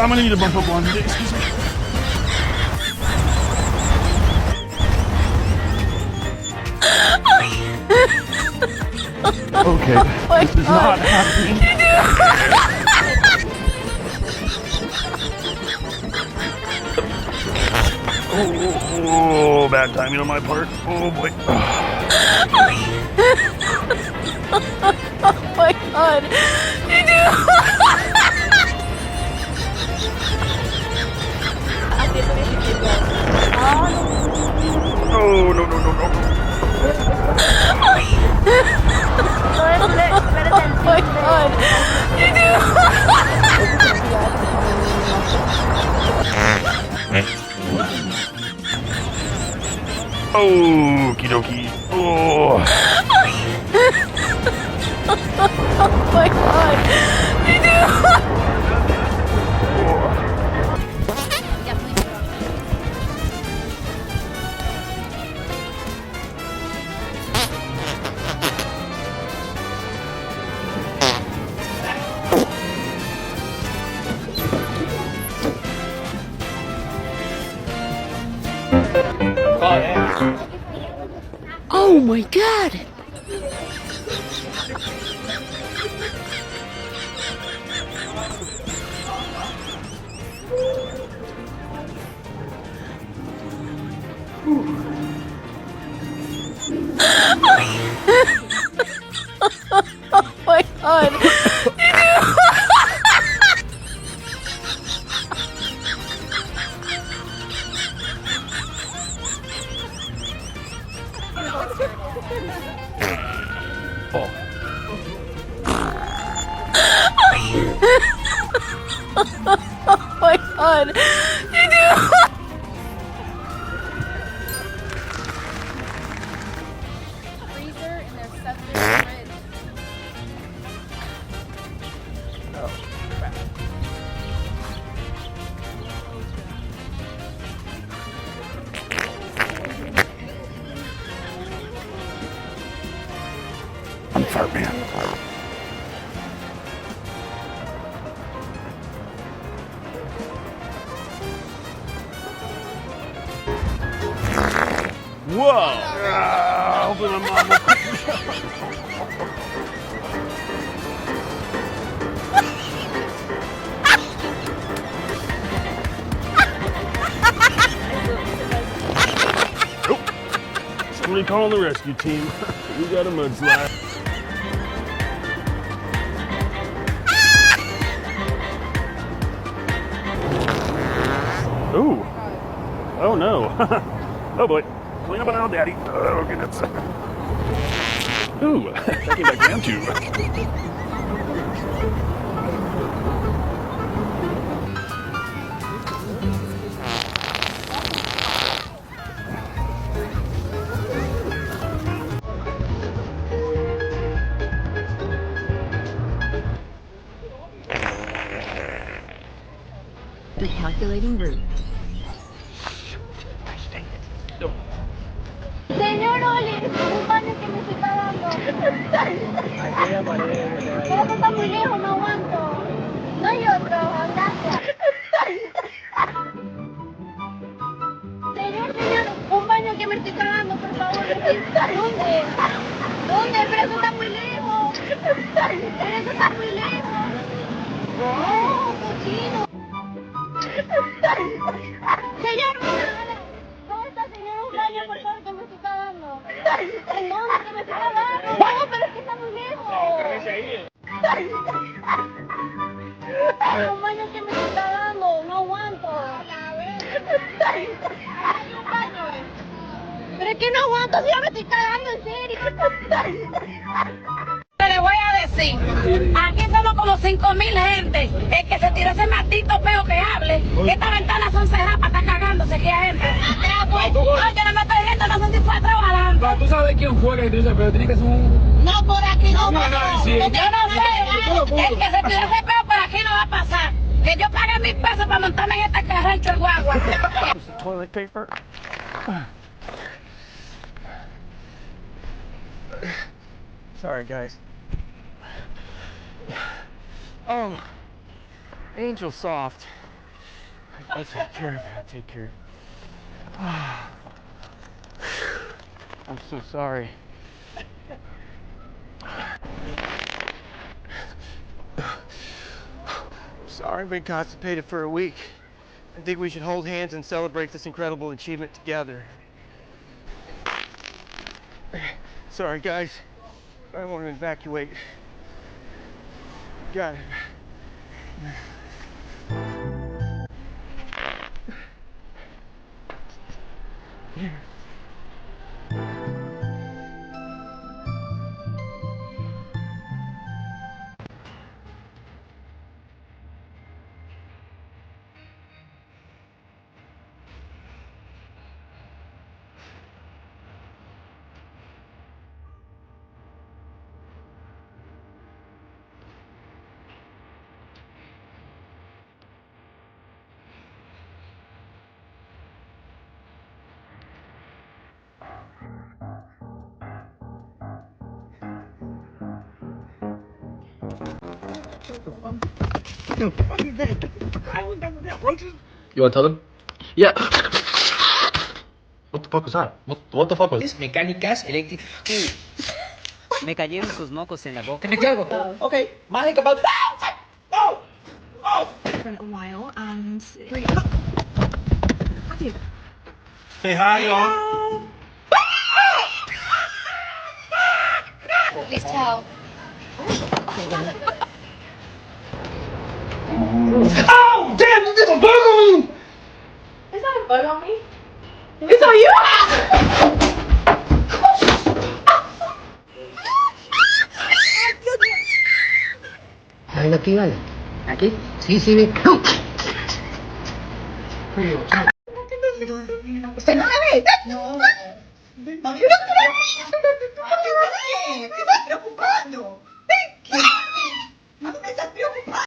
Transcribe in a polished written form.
I'm gonna need a bump up one. Excuse me. Okay, this is not happening. Oh, bad timing on my part. Oh boy. Oh my god. Oh, no. Oh my god. Okie dokie. Oh. Oh my god. Oh my god! Oh my god! Oh my god! Freezer and there's stuff in the fridge. Oh, crap. I'm fart man. Whoa! Hopefully my mom will Nope. Somebody calling the rescue team. We got a mudslide. Ooh. Oh no. Oh boy. Clean up an aisle, Daddy. Oh goodness. Ooh. That came back down too. Calculating route. Señor Oli, un baño que me estoy cagando. Pero esto está muy lejos, no aguanto. No hay otro, gracias. Señor, un baño que me estoy cagando, por favor. ¿Dónde? ¿Dónde? Pero eso está muy lejos. Pero eso está muy lejos. No, cochino. Señor, ¿dónde está, señor? Un baño, por favor, que me estoy cagando. ¿En dónde que me estoy cagando? No, pero es que está muy lejos. Un baño que me estoy cagando, no aguanto. Hay un baño. Pero es que no aguanto, si ya me estoy cagando, en serio. Le voy a decir, aquí somos como 5.000 gente. El que se tiró ese maldito peo que hable, que estas ventanas son cerradas para estar cagándose, que hay gente. Oye, no me estoy viendo, no sé si fue a trabajar. ¿Tú sabes quién fue que tiró ese peo? Tiene que ser un... No, por aquí no. No, sí. Yo no sé. El que se tiró ese peo por aquí no va a pasar. Que yo pague 1.000 pesos para montarme en esta carrancho de guagua. Toilet paper. Sorry, guys. Oh, Angel Soft. I'll take care of it. I'll take care of it. I'm so sorry. Sorry, I've been constipated for a week. I think we should hold hands and celebrate this incredible achievement together. Sorry, guys. I want to evacuate. Got it. You want to tell them? Yeah. What the fuck was that? What the fuck was? Mecánicas eléctricas. Me cayeron sus mocos en la boca. ¿Te metí algo? Okay. Mind about that. No. Oh. For a while, and Hey, hi, y'all. Please tell. Oh, damn! You did a bug on me. It's not a bug on me. It's on you. ¿Sabes lo que vale? ¿Aquí? Sí, sí, ve. Usted no me ve. No. Mami, me estás preocupando.